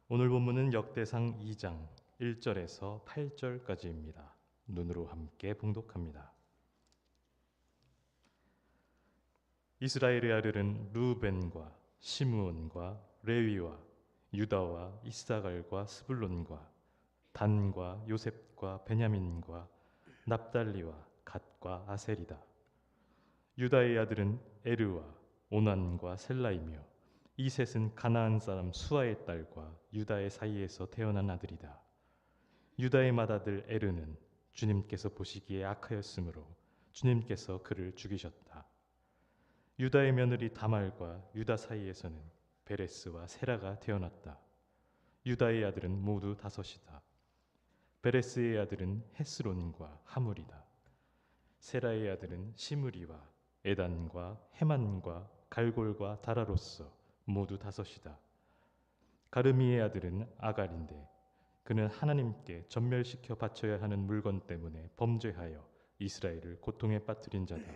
오늘 본문은 역대상 2장 1절에서 8절까지입니다. 눈으로 함께 봉독합니다. 이스라엘의 아들은 루벤과 시므온과 레위와 유다와 이스사갈과 스불론과 단과 요셉과 베냐민과 납달리와 갓과 아셀이다. 유다의 아들은 에르와 오난과 셀라이며 이 셋은 가나안 사람 수아의 딸과 유다의 사이에서 태어난 아들이다. 유다의 맏아들 에르는 주님께서 보시기에 악하였으므로 주님께서 그를 죽이셨다. 유다의 며느리 다말과 유다 사이에서는 베레스와 세라가 태어났다. 유다의 아들은 모두 5이다. 베레스의 아들은 헤스론과 하물이다. 세라의 아들은 시므리와 에단과 헤만과 갈골과 다라로서 모두 5이다. 가르미의 아들은 아갈인데 그는 하나님께 전멸시켜 바쳐야 하는 물건 때문에 범죄하여 이스라엘을 고통에 빠뜨린 자다.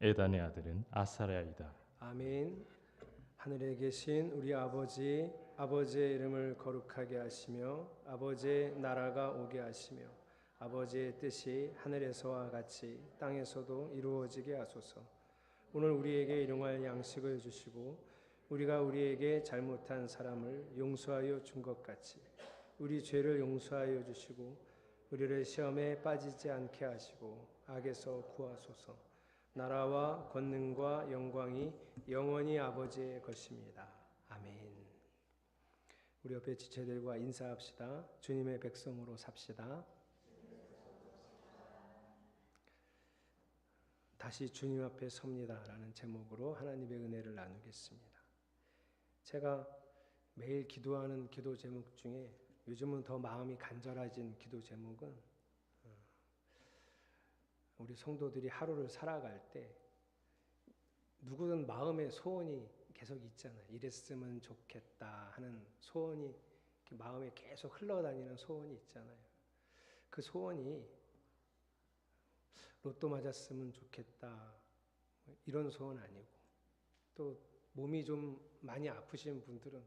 에단의 아들은 아사랴이다. 아멘. 하늘에 계신 우리 아버지, 아버지의 이름을 거룩하게 하시며 아버지의 나라가 오게 하시며 아버지의 뜻이 하늘에서와 같이 땅에서도 이루어지게 하소서. 오늘 우리에게 일용할 양식을 주시고 우리가 우리에게 잘못한 사람을 용서하여 준 것 같이 우리 죄를 용서하여 주시고 우리를 시험에 빠지지 않게 하시고 악에서 구하소서. 나라와 권능과 영광이 영원히 아버지의 것입니다. 아멘. 우리 옆에 지체들과 인사합시다. 주님의 백성으로 삽시다. 다시 주님 앞에 섭니다 라는 제목으로 하나님의 은혜를 나누겠습니다. 제가 매일 기도하는 기도 제목 중에 요즘은 더 마음이 간절해진 기도 제목은 우리 성도들이 하루를 살아갈 때 누구든 마음의 소원이 계속 있잖아요. 이랬으면 좋겠다 하는 소원이 마음에 계속 흘러다니는 소원이 있잖아요. 그 소원이 로또 맞았으면 좋겠다 이런 소원 아니고, 또 몸이 좀 많이 아프신 분들은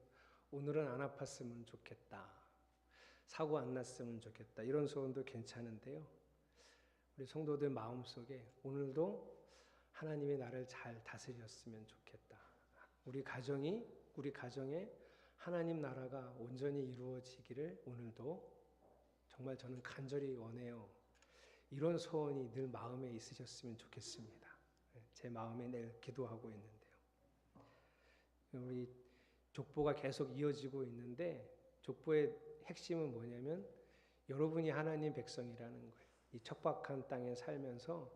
오늘은 안 아팠으면 좋겠다, 사고 안 났으면 좋겠다 이런 소원도 괜찮은데요. 우리 성도들 마음속에 오늘도 하나님이 나를 잘 다스렸으면 좋겠다. 우리 가정에 하나님 나라가 온전히 이루어지기를 오늘도 정말 저는 간절히 원해요. 이런 소원이 늘 마음에 있으셨으면 좋겠습니다. 제 마음에 늘 기도하고 있는데요. 우리 족보가 계속 이어지고 있는데 족보의 핵심은 뭐냐면 여러분이 하나님 백성이라는 거예요. 이 척박한 땅에 살면서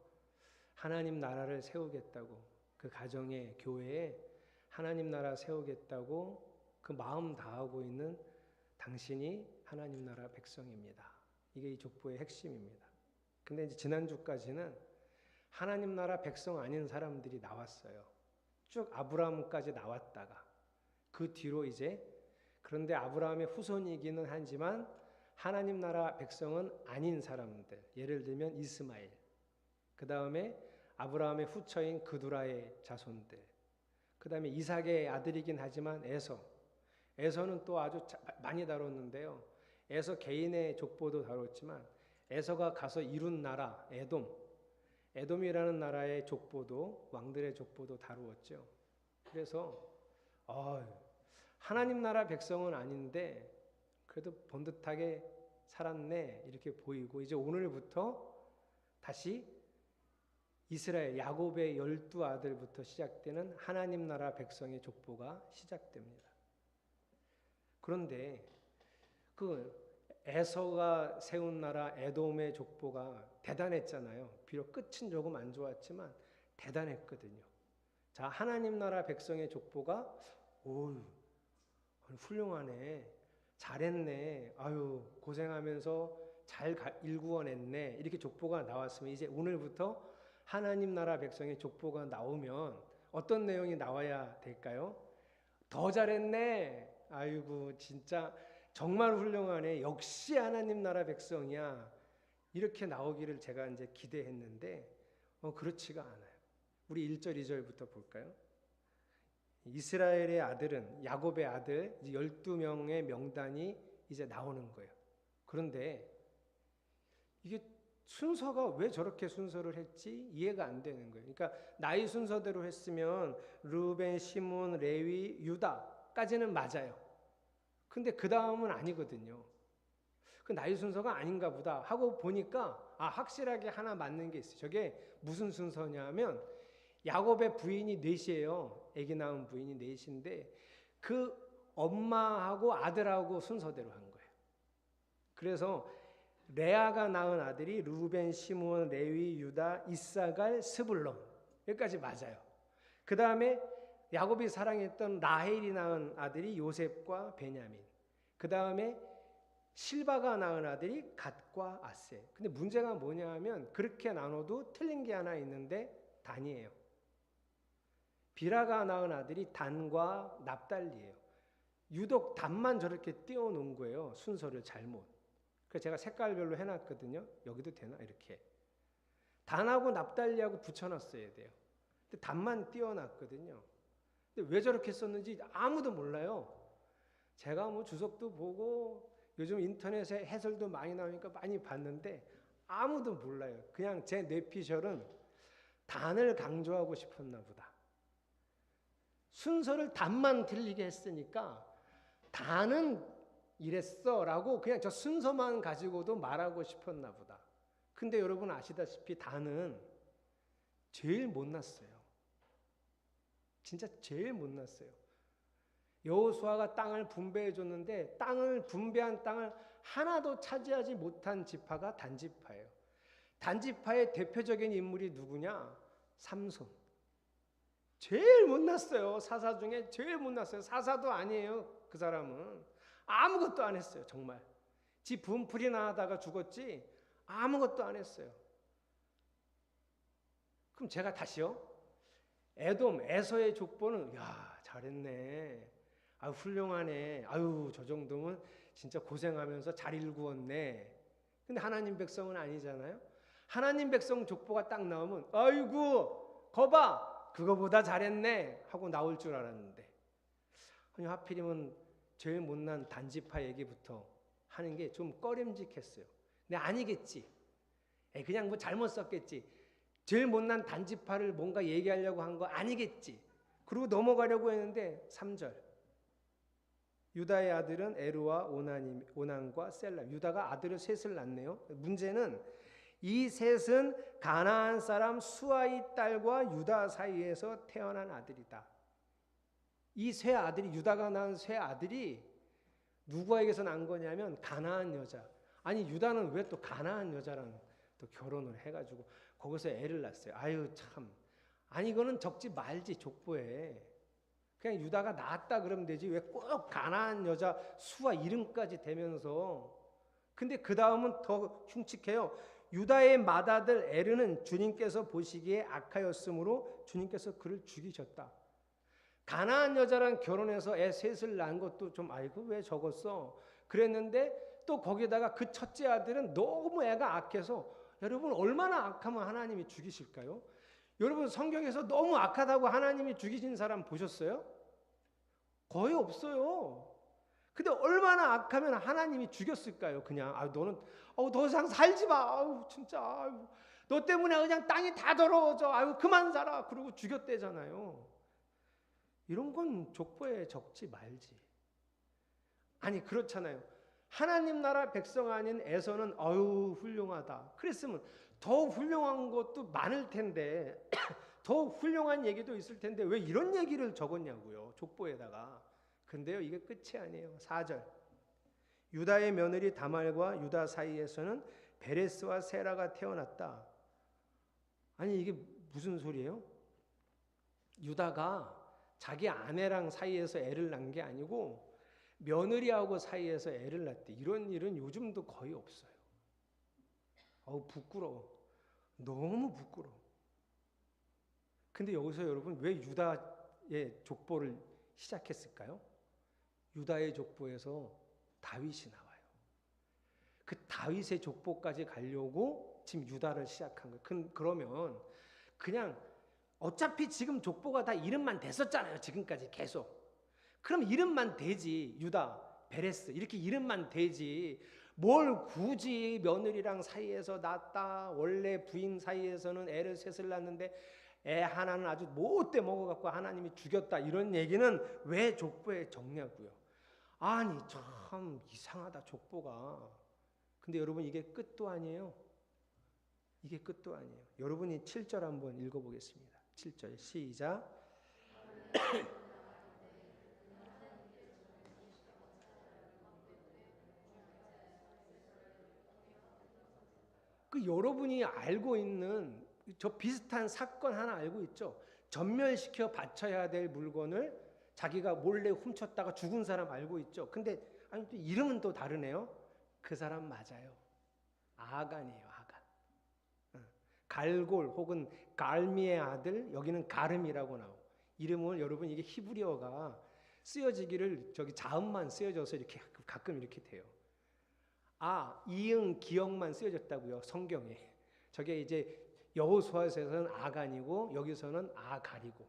하나님 나라를 세우겠다고, 그 가정에, 교회에 하나님 나라 세우겠다고 그 마음 다하고 있는 당신이 하나님 나라 백성입니다. 이게 이 족보의 핵심입니다. 근데 이제 지난주까지는 하나님 나라 백성 아닌 사람들이 나왔어요. 쭉 아브라함까지 나왔다가 그 뒤로 이제, 그런데 아브라함의 후손이기는 하지만 하나님 나라 백성은 아닌 사람들, 예를 들면 이스마엘, 그 다음에 아브라함의 후처인 그두라의 자손들, 그 다음에 이삭의 아들이긴 하지만 에서는 또 아주 많이 다뤘는데요. 에서 개인의 족보도 다뤘지만 에서가 가서 이룬 나라 에돔이라는 나라의 족보도, 왕들의 족보도 다루었죠. 그래서 하나님 나라 백성은 아닌데 그래도 번듯하게 살았네 이렇게 보이고, 이제 오늘부터 다시 이스라엘 야곱의 12아들부터 시작되는 하나님 나라 백성의 족보가 시작됩니다. 그런데 그 에서가 세운 나라 에돔의 족보가 대단했잖아요. 비록 끝은 조금 안 좋았지만 대단했거든요. 자, 하나님 나라 백성의 족보가 훌륭하네, 잘했네, 아유 고생하면서 잘 일구어냈네 이렇게 족보가 나왔으면, 이제 오늘부터 하나님 나라 백성의 족보가 나오면 어떤 내용이 나와야 될까요? 더 잘했네, 아이고 진짜 정말 훌륭하네, 역시 하나님 나라 백성이야, 이렇게 나오기를 제가 이제 기대했는데 그렇지가 않아요. 우리 1절 2절부터 볼까요? 이스라엘의 아들은 야곱의 아들 12명의 명단이 이제 나오는 거예요. 그런데 이게 순서가 왜 저렇게 순서를 했지 이해가 안 되는 거예요. 그러니까 나이 순서대로 했으면 르우벤, 시몬, 레위, 유다까지는 맞아요. 근데 그 다음은 아니거든요. 그 나이 순서가 아닌가 보다 하고 보니까 확실하게 하나 맞는 게 있어요. 저게 무슨 순서냐면 야곱의 부인이 넷이에요. 아기 낳은 부인이 넷인데 그 엄마하고 아들하고 순서대로 한 거예요. 그래서 레아가 낳은 아들이 르우벤, 시므온, 레위, 유다, 이사갈, 스불론 여기까지 맞아요. 그 다음에 야곱이 사랑했던 라헬이 낳은 아들이 요셉과 베냐민. 그 다음에 실바가 낳은 아들이 갓과 아세. 근데 문제가 뭐냐면 그렇게 나눠도 틀린 게 하나 있는데 단이에요. 비라가 낳은 아들이 단과 납달리예요. 유독 단만 저렇게 띄워놓은 거예요. 순서를 잘못. 그래서 제가 색깔별로 해놨거든요. 여기도 되나? 이렇게. 단하고 납달리하고 붙여놨어야 돼요. 근데 단만 띄워놨거든요. 근데 왜 저렇게 썼는지 아무도 몰라요. 제가 뭐 주석도 보고 요즘 인터넷에 해설도 많이 나오니까 많이 봤는데 아무도 몰라요. 그냥 제 뇌피셜은 단을 강조하고 싶었나 보다. 순서를 단만 틀리게 했으니까 단은 이랬어 라고 그냥 저 순서만 가지고도 말하고 싶었나 보다. 근데 여러분 아시다시피 단은 제일 못났어요. 진짜 제일 못났어요. 여호수아가 땅을 분배해 줬는데 땅을 분배한 땅을 하나도 차지하지 못한 지파가 단지파예요. 단지파의 대표적인 인물이 누구냐? 삼손. 제일 못났어요. 사사 중에 제일 못났어요. 사사도 아니에요. 그 사람은 아무것도 안 했어요. 정말 지 분풀이나 하다가 죽었지 아무것도 안 했어요. 그럼 제가 다시요. 에돔, 에서의 족보는 야 잘했네. 아유 훌륭하네. 아유 저 정도면 진짜 고생하면서 잘 일구었네. 근데 하나님 백성은 아니잖아요. 하나님 백성 족보가 딱 나오면 아이고 거봐 그거보다 잘했네 하고 나올 줄 알았는데 아니 하필이면 제일 못난 단지파 얘기부터 하는 게 좀 꺼림직했어요. 근데 아니겠지. 그냥 뭐 잘못 썼겠지. 제일 못난 단지파를 뭔가 얘기하려고 한 거 아니겠지. 그리고 넘어가려고 했는데 3절. 유다의 아들은 에르와 오난과 셀라. 유다가 아들을 셋을 낳네요. 문제는 이 셋은 가나안 사람 수아의 딸과 유다 사이에서 태어난 아들이다. 이 세 아들이 유다가 낳은 세 아들이 누구에게서 난 거냐면 가나안 여자. 아니 유다는 왜 또 가나안 여자랑 또 결혼을 해가지고 거기서 애를 낳았어요. 아유 참. 아니 이거는 적지 말지 족보에. 그냥 유다가 낳았다 그러면 되지 왜 꼭 가나안 여자 수아 이름까지 대면서. 근데 그 다음은 더 흉측해요. 유다의 맏아들 에르는 주님께서 보시기에 악하였으므로 주님께서 그를 죽이셨다. 가나안 여자랑 결혼해서 애 셋을 낳은 것도 좀 아이고 왜 적었어 그랬는데 또 거기다가 그 첫째 아들은 너무 애가 악해서 여러분 얼마나 악하면 하나님이 죽이실까요? 여러분 성경에서 너무 악하다고 하나님이 죽이신 사람 보셨어요? 거의 없어요. 근데 얼마나 악하면 하나님이 죽였을까요? 그냥 너는 더 이상 살지 마. 진짜 너 때문에 그냥 땅이 다 더러워져. 그만 살아. 그러고 죽였대잖아요. 이런 건 족보에 적지 말지. 아니 그렇잖아요. 하나님 나라 백성 아닌 에서는 훌륭하다. 그랬으면 더 훌륭한 것도 많을 텐데 더 훌륭한 얘기도 있을 텐데 왜 이런 얘기를 적었냐고요. 족보에다가. 근데요 이게 끝이 아니에요. 4절. 유다의 며느리 다말과 유다 사이에서는 베레스와 세라가 태어났다. 아니 이게 무슨 소리예요? 유다가 자기 아내랑 사이에서 애를 낳은 게 아니고 며느리하고 사이에서 애를 낳대. 이런 일은 요즘도 거의 없어요. 부끄러워. 너무 부끄러워. 근데 여기서 여러분 왜 유다의 족보를 시작했을까요? 유다의 족보에서 다윗이 나와요. 그 다윗의 족보까지 가려고 지금 유다를 시작한 거예요. 그러면 그냥 어차피 지금 족보가 다 이름만 됐었잖아요. 지금까지 계속. 그럼 이름만 되지. 유다, 베레스 이렇게 이름만 되지. 뭘 굳이 며느리랑 사이에서 낳았다. 원래 부인 사이에서는 애를 셋을 낳는데 애 하나는 아주 못돼 먹어갖고 하나님이 죽였다. 이런 얘기는 왜 족보에 적냐고요. 아니 참 이상하다 족보가. 근데 여러분 이게 끝도 아니에요. 이게 끝도 아니에요. 여러분이 7절 한번 읽어보겠습니다. 7절 시작. 그 여러분이 알고 있는 저 비슷한 사건 하나 알고 있죠? 전멸시켜 바쳐야 될 물건을 자기가 몰래 훔쳤다가 죽은 사람 알고 있죠? 근데 아니 또 이름은 또 다르네요. 그 사람 맞아요. 아간이에요. 아간. 갈골 혹은 갈미의 아들, 여기는 가름이라고 나오고, 이름을 여러분 이게 히브리어가 쓰여지기를 저기 자음만 쓰여져서 이렇게 가끔 이렇게 돼요. 이응 기억만 쓰여졌다고요. 성경에. 저게 이제 여호수아서에서는 아간이고 여기서는 아갈이고,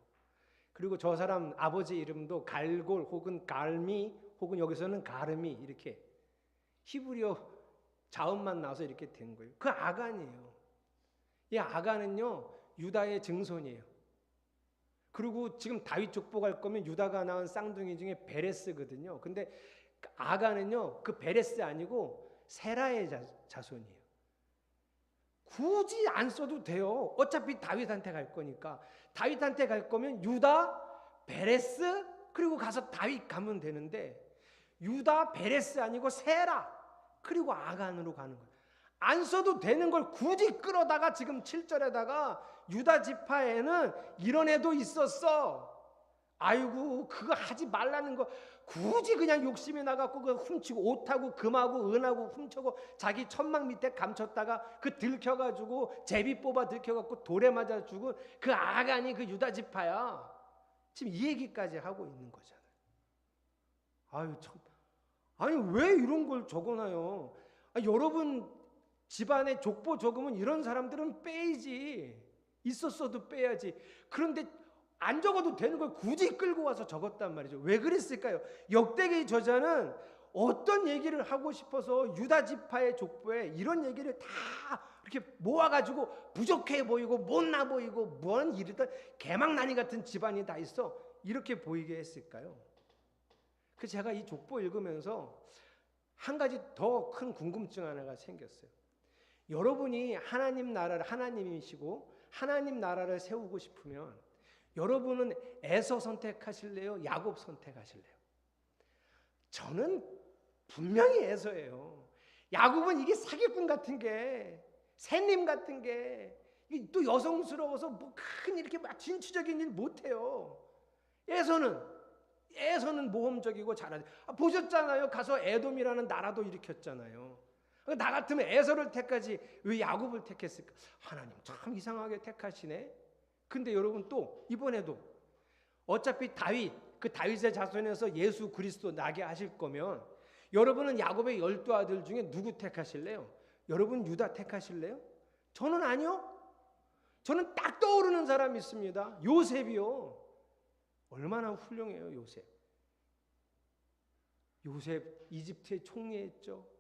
그리고 저 사람 아버지 이름도 갈골 혹은 갈미 혹은 여기서는 가름이 이렇게 히브리어 자음만 나와서 이렇게 된 거예요. 그 아간이에요. 이 아간은요 유다의 증손이에요. 그리고 지금 다윗 족보 갈 거면 유다가 낳은 쌍둥이 중에 베레스거든요. 근데 아간은요 그 베레스 아니고 세라의 자손이에요. 굳이 안 써도 돼요. 어차피 다윗한테 갈 거니까. 다윗한테 갈 거면 유다, 베레스, 그리고 가서 다윗 가면 되는데 유다, 베레스 아니고 세라, 그리고 아간으로 가는 거예요. 안 써도 되는 걸 굳이 끌어다가 지금 7절에다가 유다 지파에는 이런 애도 있었어. 아이고 그거 하지 말라는 거 굳이 그냥 욕심이 나갖고 그 훔치고 옷하고 금하고 은하고 훔쳐고 자기 천막 밑에 감췄다가 그 들켜가지고 제비 뽑아 들켜갖고 돌에 맞아 죽은 그 아간이 그 유다 지파야. 지금 이 얘기까지 하고 있는 거잖아요. 아유 참, 아니 왜 이런 걸 적어놔요? 여러분 집안에 족보 적으면 이런 사람들은 빼야지. 있었어도 빼야지. 그런데 안 적어도 되는 걸 굳이 끌고 와서 적었단 말이죠. 왜 그랬을까요? 역대기의 저자는 어떤 얘기를 하고 싶어서 유다 지파의 족보에 이런 얘기를 다 이렇게 모아가지고 부족해 보이고 못나 보이고 뭔 일이든 개망나니 같은 집안이 다 있어 이렇게 보이게 했을까요? 그래서 제가 이 족보 읽으면서 한 가지 더 큰 궁금증 하나가 생겼어요. 여러분이 하나님 나라를, 하나님이시고 하나님 나라를 세우고 싶으면 여러분은 에서 선택하실래요? 야곱 선택하실래요? 저는 분명히 에서예요. 야곱은 이게 사기꾼 같은 게, 새님 같은 게, 또 여성스러워서 뭐 큰 이렇게 막 진취적인 일 못해요. 에서는 모험적이고 잘하죠. 보셨잖아요. 가서 에돔이라는 나라도 일으켰잖아요. 나 같으면 에서를 택하지 왜 야곱을 택했을까? 하나님 참 이상하게 택하시네. 근데 여러분 또 이번에도 어차피 그 다윗의 자손에서 예수 그리스도 나게 하실 거면 여러분은 야곱의 12아들 중에 누구 택하실래요? 여러분 유다 택하실래요? 저는 아니요. 저는 딱 떠오르는 사람이 있습니다. 요셉이요. 얼마나 훌륭해요. 요셉 이집트에 총리했죠.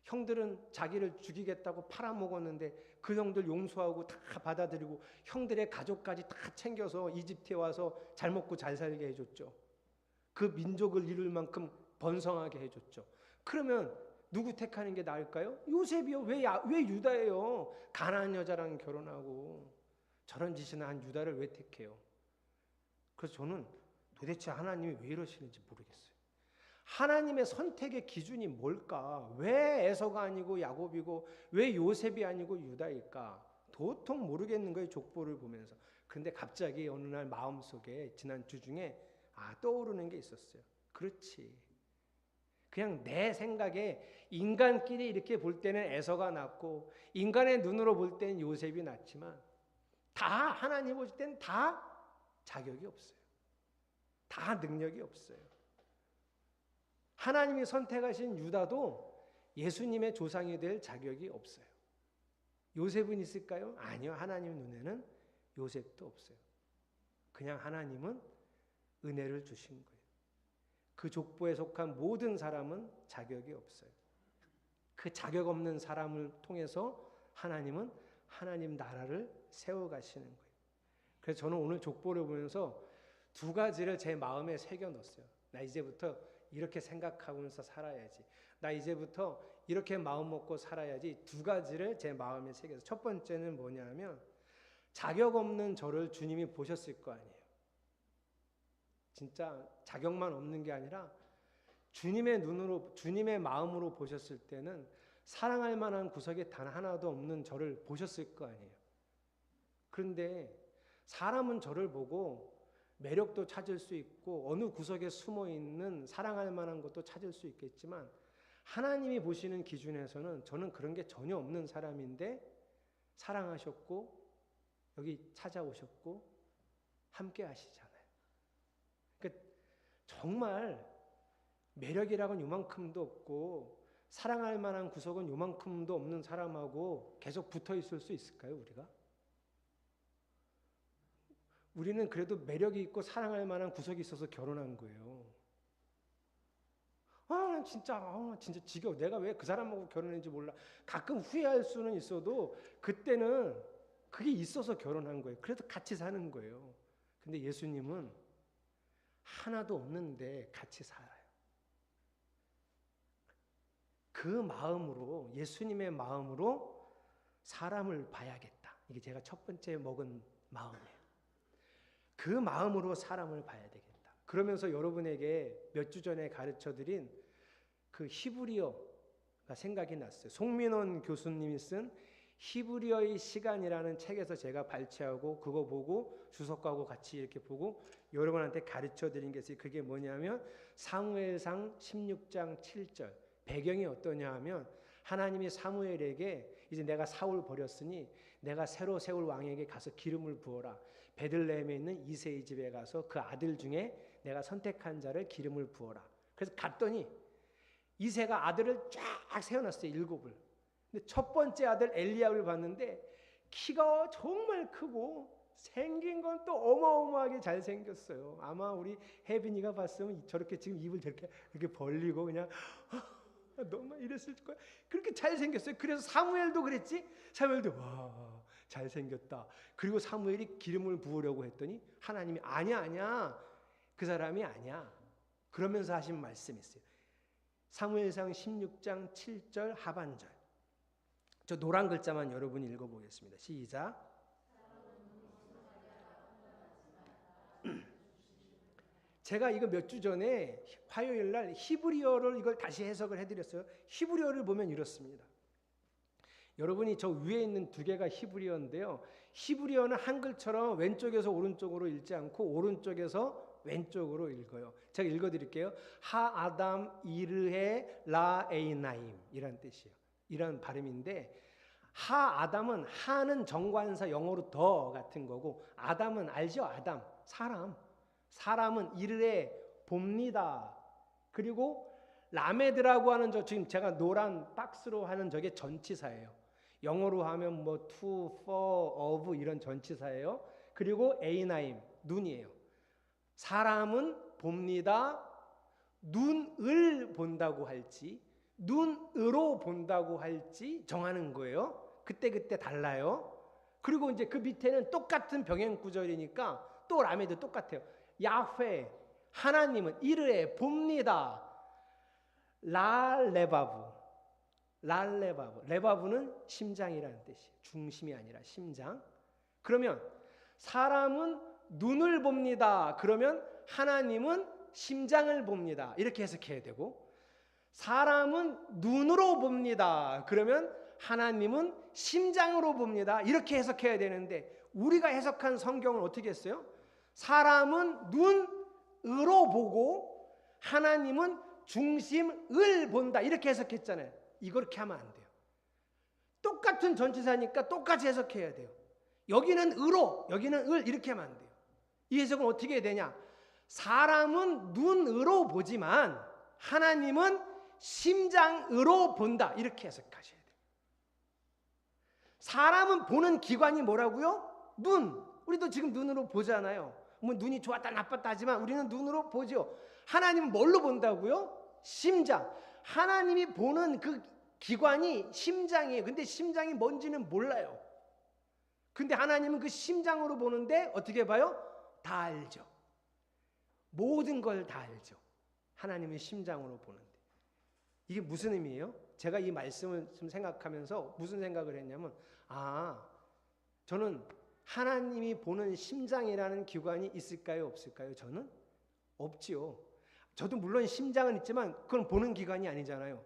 형들은 자기를 죽이겠다고 팔아먹었는데 그 형들 용서하고 다 받아들이고 형들의 가족까지 다 챙겨서 이집트에 와서 잘 먹고 잘 살게 해줬죠. 그 민족을 이룰 만큼 번성하게 해줬죠. 그러면 누구 택하는 게 나을까요? 요셉이요. 왜 유다예요? 가나안 여자랑 결혼하고 저런 짓이나 한 유다를 왜 택해요? 그래서 저는 도대체 하나님이 왜 이러시는지 모르겠어요. 하나님의 선택의 기준이 뭘까? 왜 에서가 아니고 야곱이고 왜 요셉이 아니고 유다일까? 도통 모르겠는 거예요. 족보를 보면서. 그런데 갑자기 어느 날 마음속에 지난 주 중에 떠오르는 게 있었어요. 그렇지. 그냥 내 생각에 인간끼리 이렇게 볼 때는 에서가 낫고 인간의 눈으로 볼 때는 요셉이 낫지만 다 하나님 보실 때는 다 자격이 없어요. 다 능력이 없어요. 하나님이 선택하신 유다도 예수님의 조상이 될 자격이 없어요. 요셉은 있을까요? 아니요. 하나님 눈에는 요셉도 없어요. 그냥 하나님은 은혜를 주신 거예요. 그 족보에 속한 모든 사람은 자격이 없어요. 그 자격 없는 사람을 통해서 하나님은 하나님 나라를 세워가시는 거예요. 그래서 저는 오늘 족보를 보면서 두 가지를 제 마음에 새겨 넣었어요. 나 이제부터 이렇게 생각하면서 살아야지. 나 이제부터 이렇게 마음 먹고 살아야지. 두 가지를 제 마음에 새겨서. 첫 번째는 뭐냐면 자격 없는 저를 주님이 보셨을 거 아니에요. 진짜 자격만 없는 게 아니라 주님의 눈으로, 주님의 마음으로 보셨을 때는 사랑할 만한 구석이 단 하나도 없는 저를 보셨을 거 아니에요. 그런데 사람은 저를 보고 매력도 찾을 수 있고 어느 구석에 숨어 있는 사랑할 만한 것도 찾을 수 있겠지만 하나님이 보시는 기준에서는 저는 그런 게 전혀 없는 사람인데 사랑하셨고 여기 찾아오셨고 함께 하시잖아요. 그러니까 정말 매력이라고는 요만큼도 없고 사랑할 만한 구석은 요만큼도 없는 사람하고 계속 붙어 있을 수 있을까요, 우리가? 우리는 그래도 매력이 있고 사랑할 만한 구석이 있어서 결혼한 거예요. 진짜 지겨워. 내가 왜 그 사람하고 결혼했는지 몰라. 가끔 후회할 수는 있어도 그때는 그게 있어서 결혼한 거예요. 그래도 같이 사는 거예요. 근데 예수님은 하나도 없는데 같이 살아요. 그 마음으로, 예수님의 마음으로 사람을 봐야겠다. 이게 제가 첫 번째 먹은 마음이에요. 그 마음으로 사람을 봐야 되겠다. 그러면서 여러분에게 몇 주 전에 가르쳐드린 그 히브리어가 생각이 났어요. 송민원 교수님이 쓴 히브리어의 시간이라는 책에서 제가 발췌하고 그거 보고 주석하고 같이 이렇게 보고 여러분한테 가르쳐드린 게 있어요. 그게 뭐냐면 사무엘상 16장 7절. 배경이 어떠냐 하면 하나님이 사무엘에게 이제 내가 사울 버렸으니 내가 새로 세울 왕에게 가서 기름을 부어라. 베들레헴에 있는 이새의 집에 가서 그 아들 중에 내가 선택한 자를 기름을 부어라. 그래서 갔더니 이새가 아들을 쫙 세워놨어요. 7을. 근데 첫 번째 아들 엘리압을 봤는데 키가 정말 크고 생긴 건 또 어마어마하게 잘생겼어요. 아마 우리 혜빈이가 봤으면 저렇게 지금 입을 이렇게 벌리고 그냥 너무 이랬을 거야. 그렇게 잘생겼어요. 그래서 사무엘도 그랬지. 사무엘도 와 잘생겼다. 그리고 사무엘이 기름을 부으려고 했더니 하나님이 아니야. 그 사람이 아니야. 그러면서 하신 말씀이 있어요. 사무엘상 16장 7절 하반절. 저 노란 글자만 여러분이 읽어보겠습니다. 시작. 제가 이거 몇 주 전에 화요일 날 히브리어를 이걸 다시 해석을 해드렸어요. 히브리어를 보면 이렇습니다. 여러분이 저 위에 있는 두 개가 히브리어인데요. 히브리어는 한글처럼 왼쪽에서 오른쪽으로 읽지 않고 오른쪽에서 왼쪽으로 읽어요. 제가 읽어드릴게요. 하 아담 이르헤 라 에이나임 이란 뜻이에요. 이런 발음인데 하 아담은 하는 정관사 영어로 더 같은 거고 아담은 알죠? 아담 사람은 이르헤 봅니다. 그리고 라메드라고 하는 저 지금 제가 노란 박스로 하는 저게 전치사예요. 영어로 하면 뭐 to, for, of 이런 전치사예요. 그리고 에이나임 눈이에요. 사람은 봅니다. 눈을 본다고 할지 눈으로 본다고 할지 정하는 거예요. 그때 달라요. 그리고 이제 그 밑에는 똑같은 병행 구절이니까 또 라메드 똑같아요. 야훼 하나님은 이르에 봅니다. 레바브는 심장이라는 뜻이에요. 중심이 아니라 심장. 그러면 사람은 눈을 봅니다. 그러면 하나님은 심장을 봅니다. 이렇게 해석해야 되고 사람은 눈으로 봅니다. 그러면 하나님은 심장으로 봅니다. 이렇게 해석해야 되는데 우리가 해석한 성경은 어떻게 했어요? 사람은 눈으로 보고 하나님은 중심을 본다. 이렇게 해석했잖아요. 이렇게 하면 안 돼요. 똑같은 전치사니까 똑같이 해석해야 돼요. 여기는 으로, 여기는 을 이렇게 하면 안 돼요. 이 해석은 어떻게 해야 되냐? 사람은 눈으로 보지만 하나님은 심장으로 본다. 이렇게 해석하셔야 돼요. 사람은 보는 기관이 뭐라고요? 눈. 우리도 지금 눈으로 보잖아요. 뭐 눈이 좋았다 나빴다 하지만 우리는 눈으로 보죠. 하나님은 뭘로 본다고요? 심장. 하나님이 보는 그 기관이 심장이에요. 근데 심장이 뭔지는 몰라요. 근데 하나님은 그 심장으로 보는데 어떻게 봐요? 다 알죠. 모든 걸 다 알죠. 하나님은 심장으로 보는데. 이게 무슨 의미예요? 제가 이 말씀을 좀 생각하면서 무슨 생각을 했냐면, 저는 하나님이 보는 심장이라는 기관이 있을까요? 없을까요? 저는 없지요. 저도 물론 심장은 있지만 그건 보는 기관이 아니잖아요.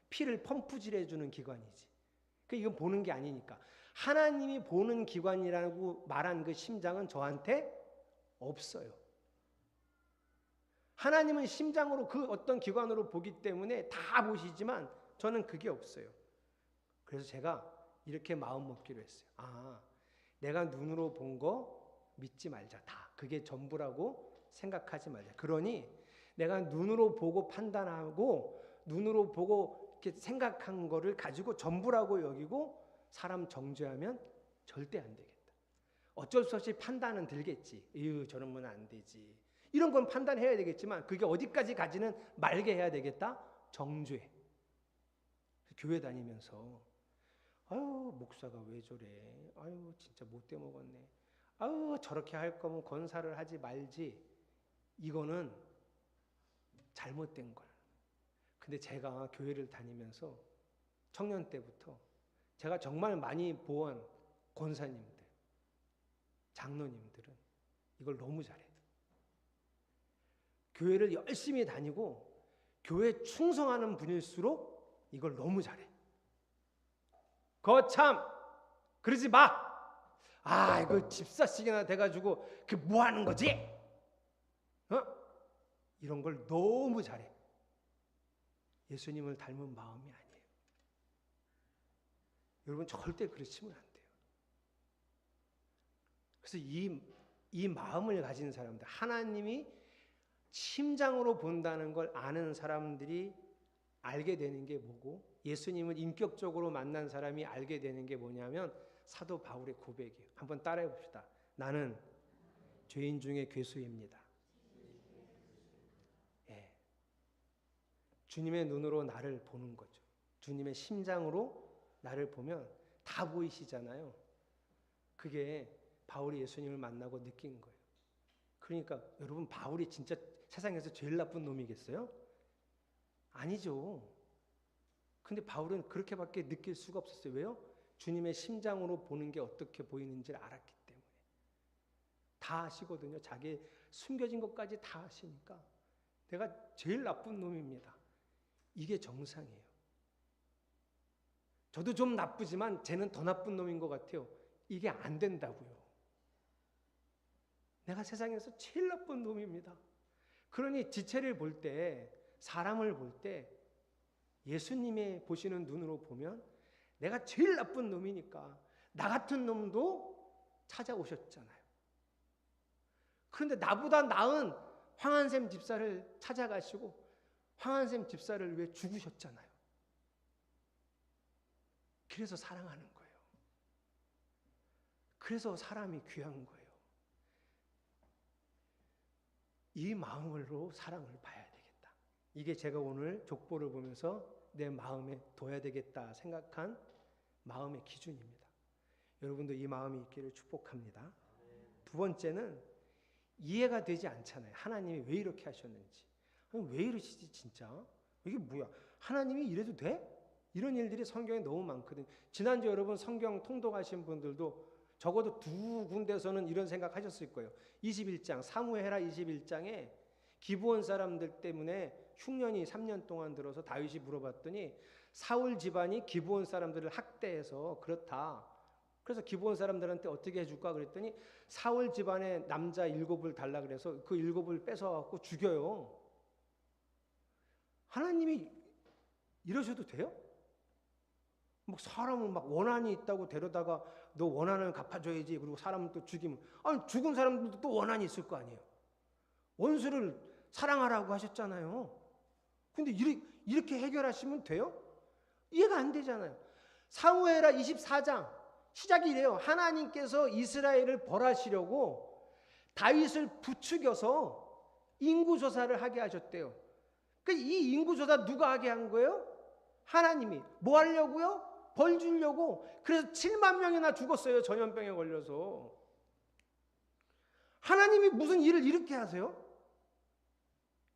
피를 펌프질해 주는 기관이지. 이건 보는 게 아니니까. 하나님이 보는 기관이라고 말한 그 심장은 저한테 없어요. 하나님은 심장으로 그 어떤 기관으로 보기 때문에 다 보시지만 저는 그게 없어요. 그래서 제가 이렇게 마음 먹기로 했어요. 내가 눈으로 본 거 믿지 말자. 다 그게 전부라고 생각하지 말자. 그러니 내가 눈으로 보고 판단하고 눈으로 보고 이렇게 생각한 거를 가지고 전부라고 여기고 사람 정죄하면 절대 안 되겠다. 어쩔 수 없이 판단은 들겠지. 저러면 안 되지. 이런 건 판단해야 되겠지만 그게 어디까지 가지는 말게 해야 되겠다. 정죄. 교회 다니면서 목사가 왜 저래. 진짜 못돼 먹었네. 저렇게 할 거면 권사를 하지 말지. 이거는 잘못된 거야. 근데 제가 교회를 다니면서 청년 때부터 제가 정말 많이 보온 권사님들, 장로님들은 이걸 너무 잘해. 교회를 열심히 다니고 교회에 충성하는 분일수록 이걸 너무 잘해. 거참 그러지 마. 이거 집사식이나 돼가지고 그 뭐 하는 거지? 이런 걸 너무 잘해. 예수님을 닮은 마음이 아니에요. 여러분 절대 그러시면 안 돼요. 그래서 이 마음을 가진 사람들, 하나님이 심장으로 본다는 걸 아는 사람들이 알게 되는 게 뭐고, 예수님을 인격적으로 만난 사람이 알게 되는 게 뭐냐면 사도 바울의 고백이에요. 한번 따라해 봅시다. 나는 죄인 중에 괴수입니다. 주님의 눈으로 나를 보는 거죠. 주님의 심장으로 나를 보면 다 보이시잖아요. 그게 바울이 예수님을 만나고 느낀 거예요. 그러니까 여러분, 바울이 진짜 세상에서 제일 나쁜 놈이겠어요? 아니죠. 근데 바울은 그렇게밖에 느낄 수가 없었어요. 왜요? 주님의 심장으로 보는 게 어떻게 보이는지를 알았기 때문에. 다 아시거든요. 자기 숨겨진 것까지 다 아시니까 내가 제일 나쁜 놈입니다. 이게 정상이에요. 저도 좀 나쁘지만 쟤는 더 나쁜 놈인 것 같아요. 이게 안 된다고요. 내가 세상에서 제일 나쁜 놈입니다. 그러니 지체를 볼 때, 사람을 볼 때 예수님의 보시는 눈으로 보면 내가 제일 나쁜 놈이니까 나 같은 놈도 찾아오셨잖아요. 그런데 나보다 나은 황한샘 집사를 찾아가시고 황한샘 집사를 위해 죽으셨잖아요. 그래서 사랑하는 거예요. 그래서 사람이 귀한 거예요. 이 마음으로 사랑을 봐야 되겠다. 이게 제가 오늘 족보를 보면서 내 마음에 둬야 되겠다 생각한 마음의 기준입니다. 여러분도 이 마음이 있기를 축복합니다. 두 번째는 이해가 되지 않잖아요. 하나님이 왜 이렇게 하셨는지. 왜 이러시지 진짜? 이게 뭐야? 하나님이 이래도 돼? 이런 일들이 성경에 너무 많거든요. 지난주 여러분 성경 통독하신 분들도 적어도 두 군데서는 이런 생각 하셨을 거예요. 21장 사무엘하 21장에 기브온 사람들 때문에 흉년이 3년 동안 들어서 다윗이 물어봤더니 사울 집안이 기브온 사람들을 학대해서 그렇다. 그래서 기브온 사람들한테 어떻게 해줄까 그랬더니 사울 집안의 남자 7을 달라 그래서 그 7을 뺏어갖고 죽여요. 하나님이 이러셔도 돼요? 막 사람은 막 원한이 있다고 데려다가 너 원한을 갚아줘야지. 그리고 사람을 또 죽이면, 죽은 사람들도 또 원한이 있을 거 아니에요. 원수를 사랑하라고 하셨잖아요. 근데 이렇게 해결하시면 돼요? 이해가 안 되잖아요. 사무엘하 24장 시작이 이래요. 하나님께서 이스라엘을 벌하시려고 다윗을 부추겨서 인구조사를 하게 하셨대요. 이 인구조사 누가 하게 한 거예요? 하나님이. 뭐 하려고요? 벌 주려고. 그래서 7만 명이나 죽었어요. 전염병에 걸려서. 하나님이 무슨 일을 이렇게 하세요?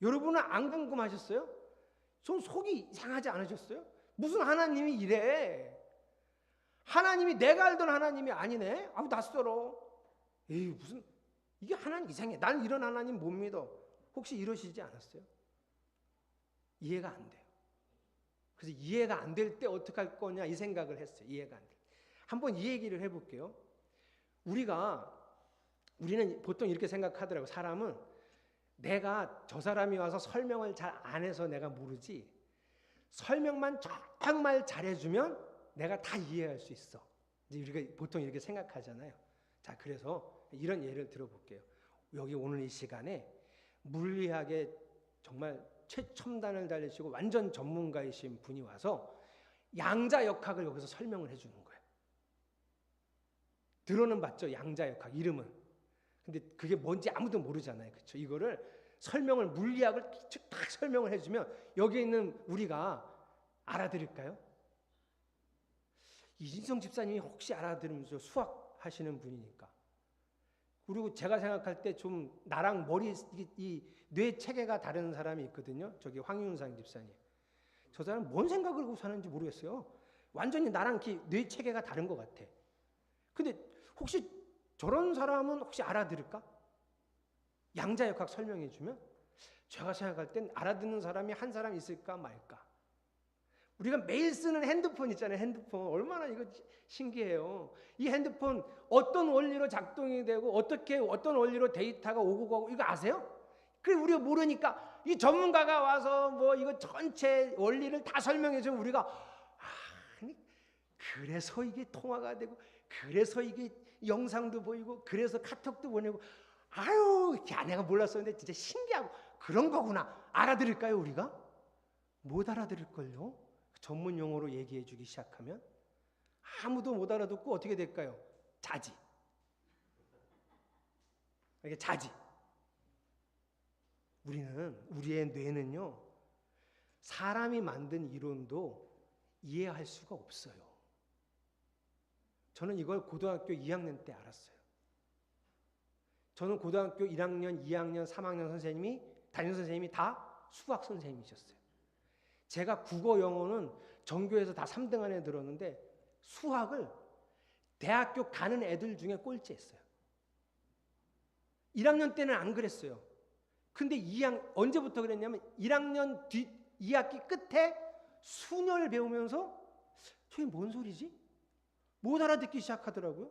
여러분은 안 궁금하셨어요? 좀 속이 상하지 않으셨어요? 무슨 하나님이 이래? 하나님이 내가 알던 하나님이 아니네? 아우 낯설어. 에이 무슨 이게 하나님 이상해. 난 이런 하나님 못 믿어. 혹시 이러시지 않았어요? 이해가 안 돼요. 그래서 이해가 안 될 때 어떻게 할 거냐 이 생각을 했어요. 이해가 안 돼. 한번 이 얘기를 해볼게요. 우리는 보통 이렇게 생각하더라고요. 사람은 내가 저 사람이 와서 설명을 잘 안 해서 내가 모르지, 설명만 정말 잘해주면 내가 다 이해할 수 있어. 이제 우리가 보통 이렇게 생각하잖아요. 자, 그래서 이런 예를 들어볼게요. 여기 오늘 이 시간에 물리학에 정말 최첨단을 달리시고 완전 전문가이신 분이 와서 양자역학을 여기서 설명을 해주는 거예요. 들어는 봤죠? 양자역학 이름은. 근데 그게 뭔지 아무도 모르잖아요. 그렇죠? 이거를 설명을 물리학을 딱 설명을 해주면 여기 있는 우리가 알아들을까요? 이진성 집사님이 혹시 알아들으면서 수학 하시는 분이니까. 그리고 제가 생각할 때 좀 나랑 머리 이 뇌 체계가 다른 사람이 있거든요. 저기 황윤상 집사님. 저 사람 뭔 생각을 하고 사는지 모르겠어요. 완전히 나랑 뇌 체계가 다른 것 같아. 근데 혹시 저런 사람은 혹시 알아들을까? 양자역학 설명해 주면 제가 생각할 땐 알아듣는 사람이 한 사람 있을까 말까. 우리가 매일 쓰는 핸드폰 있잖아요. 핸드폰 얼마나 이거 신기해요. 이 핸드폰 어떤 원리로 작동이 되고 어떤 원리로 데이터가 오고 가고 이거 아세요? 그래 우리가 모르니까 이 전문가가 와서 뭐 이거 전체 원리를 다 설명해 주면 우리가 아니 그래서 이게 통화가 되고 그래서 이게 영상도 보이고 그래서 카톡도 보내고 아유 내가 몰랐었는데 진짜 신기하고 그런 거구나. 알아들을까요 우리가? 못 알아들을걸요. 전문 용어로 얘기해 주기 시작하면 아무도 못 알아듣고 어떻게 될까요? 자지. 이게 자지. 우리의 뇌는요, 사람이 만든 이론도 이해할 수가 없어요. 저는 이걸 고등학교 2학년 때 알았어요. 저는 고등학교 1학년, 2학년, 3학년 담임 선생님이 다 수학 선생님이셨어요. 제가 국어, 영어는 전교에서 다 3등 안에 들었는데 수학을 대학교 가는 애들 중에 꼴찌했어요. 1학년 때는 안 그랬어요. 근데 언제부터 그랬냐면 1학년 2학기 끝에 순열 배우면서 저게 뭔 소리지? 못 알아듣기 시작하더라고요.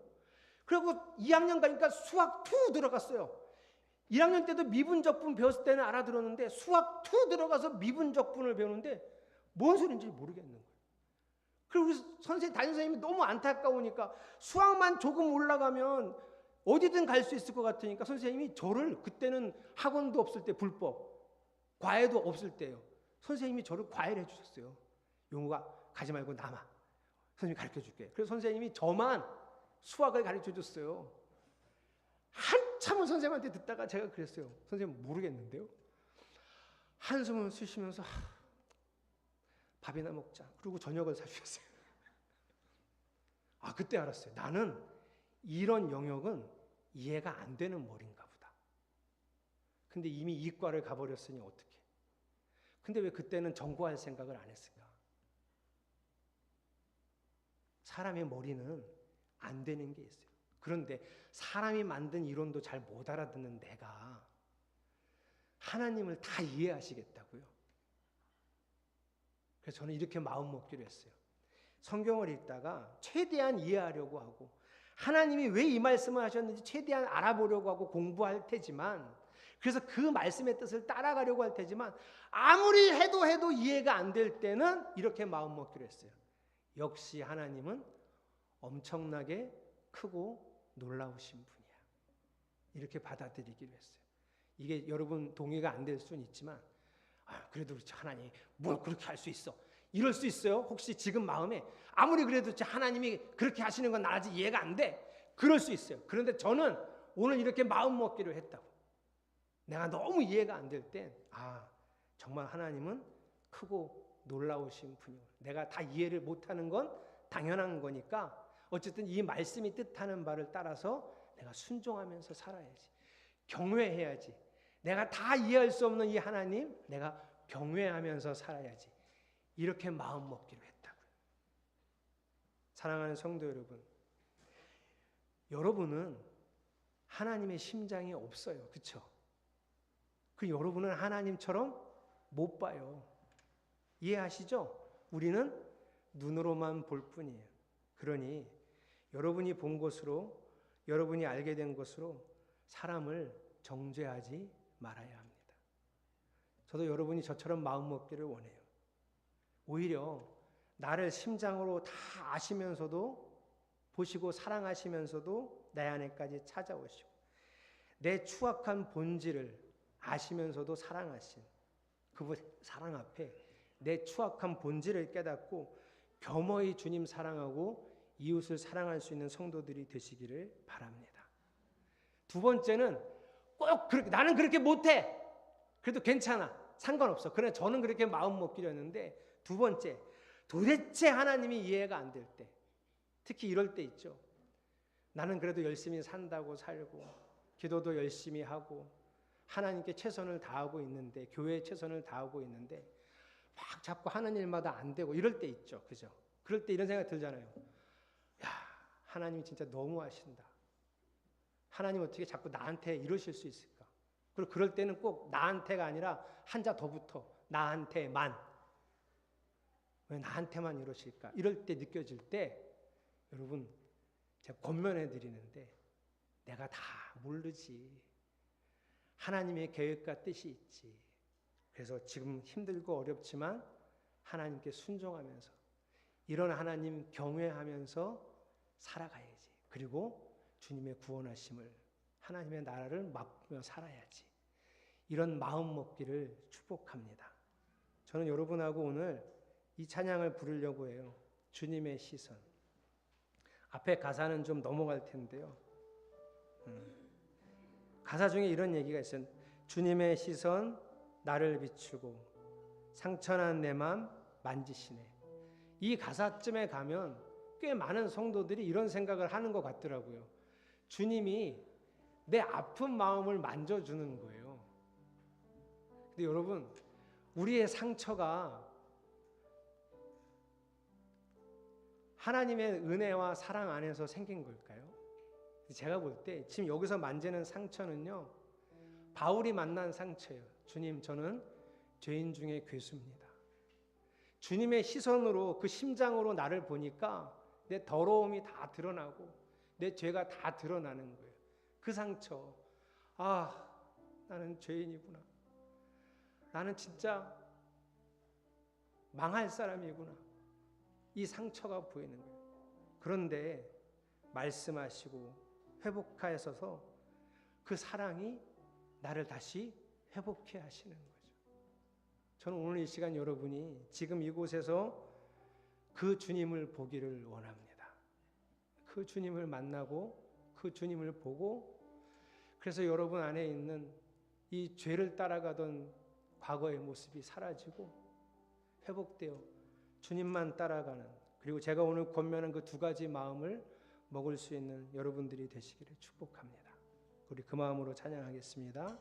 그리고 2학년 가니까 수학 2 들어갔어요. 1학년 때도 미분적분 배웠을 때는 알아들었는데 수학 2 들어가서 미분적분을 배우는데 뭔 소리인지 모르겠는 거예요. 그리고 우리 담임 선생님이 너무 안타까우니까 수학만 조금 올라가면 어디든 갈 수 있을 것 같으니까 선생님이 저를 그때는 학원도 없을 때 불법, 과외도 없을 때요. 선생님이 저를 과외를 해주셨어요. 용우가 가지 말고 남아. 선생님이 가르쳐줄게. 그래서 선생님이 저만 수학을 가르쳐줬어요. 한참을 선생님한테 듣다가 제가 그랬어요. 선생님 모르겠는데요. 한숨을 쉬시면서 밥이나 먹자. 그리고 저녁을 사주셨어요. 그때 알았어요. 나는 이런 영역은 이해가 안 되는 머리인가 보다. 근데 이미 이과를 가버렸으니 어떡해. 근데 왜 그때는 전공할 생각을 안 했을까? 사람의 머리는 안 되는 게 있어요. 그런데 사람이 만든 이론도 잘 못 알아듣는 내가 하나님을 다 이해하시겠다고요? 그래서 저는 이렇게 마음 먹기로 했어요. 성경을 읽다가 최대한 이해하려고 하고 하나님이 왜 이 말씀을 하셨는지 최대한 알아보려고 하고 공부할 테지만 그래서 그 말씀의 뜻을 따라가려고 할 테지만 아무리 해도 이해가 안 될 때는 이렇게 마음 먹기로 했어요. 역시 하나님은 엄청나게 크고 놀라우신 분이야. 이렇게 받아들이기로 했어요. 이게 여러분 동의가 안 될 수는 있지만 그래도 그렇지 하나님이 뭘 그렇게 할 수 있어. 이럴 수 있어요? 혹시 지금 마음에 아무리 그래도 하나님이 그렇게 하시는 건 나 아직 이해가 안 돼. 그럴 수 있어요. 그런데 저는 오늘 이렇게 마음 먹기로 했다고. 내가 너무 이해가 안 될 땐 정말 하나님은 크고 놀라우신 분이고 내가 다 이해를 못하는 건 당연한 거니까 어쨌든 이 말씀이 뜻하는 바를 따라서 내가 순종하면서 살아야지. 경외해야지. 내가 다 이해할 수 없는 이 하나님 내가 경외하면서 살아야지. 이렇게 마음 먹기로 했다고요. 사랑하는 성도 여러분, 여러분은 하나님의 심장이 없어요. 그렇죠? 그 여러분은 하나님처럼 못 봐요. 이해하시죠? 우리는 눈으로만 볼 뿐이에요. 그러니 여러분이 본 것으로 여러분이 알게 된 것으로 사람을 정죄하지 말아야 합니다. 저도 여러분이 저처럼 마음 먹기를 원해요. 오히려 나를 심장으로 다 아시면서도 보시고 사랑하시면서도 내 안에까지 찾아오시고 내 추악한 본질을 아시면서도 사랑하신 그분 사랑 앞에 내 추악한 본질을 깨닫고 겸허히 주님 사랑하고 이웃을 사랑할 수 있는 성도들이 되시기를 바랍니다. 두 번째는 꼭 그렇게 나는 그렇게 못해. 그래도 괜찮아. 상관없어. 그러나 저는 그렇게 마음 먹기로 했는데 두 번째, 도대체 하나님이 이해가 안 될 때, 특히 이럴 때 있죠. 나는 그래도 열심히 산다고 살고 기도도 열심히 하고 하나님께 최선을 다하고 있는데 교회에 최선을 다하고 있는데 막 자꾸 하는 일마다 안 되고 이럴 때 있죠. 그죠? 그럴 때 이런 생각 들잖아요. 야, 하나님 진짜 너무하신다. 하나님 어떻게 자꾸 나한테 이러실 수 있을까? 그리고 그럴 때는 꼭 나한테가 아니라 한자 더 붙어. 나한테만. 왜 나한테만 이러실까? 이럴 때 느껴질 때 여러분 제가 권면해 드리는데 내가 다 모르지. 하나님의 계획과 뜻이 있지. 그래서 지금 힘들고 어렵지만 하나님께 순종하면서 이런 하나님 경외하면서 살아가야지. 그리고 주님의 구원하심을 하나님의 나라를 맛보며 살아야지. 이런 마음 먹기를 축복합니다. 저는 여러분하고 오늘 이 찬양을 부르려고 해요. 주님의 시선. 앞에 가사는 좀 넘어갈 텐데요. 가사 중에 이런 얘기가 있어요. 주님의 시선 나를 비추고 상처난 내 맘 만지시네. 이 가사쯤에 가면 꽤 많은 성도들이 이런 생각을 하는 것 같더라고요. 주님이 내 아픈 마음을 만져주는 거예요. 근데 여러분, 우리의 상처가 하나님의 은혜와 사랑 안에서 생긴 걸까요? 제가 볼 때 지금 여기서 만지는 상처는요, 바울이 만난 상처예요. 주님, 저는 죄인 중에 괴수입니다. 주님의 시선으로 그 심장으로 나를 보니까 내 더러움이 다 드러나고 내 죄가 다 드러나는 거예요. 그 상처. 나는 죄인이구나. 나는 진짜 망할 사람이구나. 이 상처가 보이는 거예요. 그런데 말씀하시고 회복하셔서 그 사랑이 나를 다시 회복해 하시는 거죠. 저는 오늘 이 시간 여러분이 지금 이곳에서 그 주님을 보기를 원합니다. 그 주님을 만나고 그 주님을 보고 그래서 여러분 안에 있는 이 죄를 따라가던 과거의 모습이 사라지고 회복되어 주님만 따라가는 그리고 제가 오늘 권면한 그 두 가지 마음을 먹을 수 있는 여러분들이 되시기를 축복합니다. 우리 그 마음으로 찬양하겠습니다.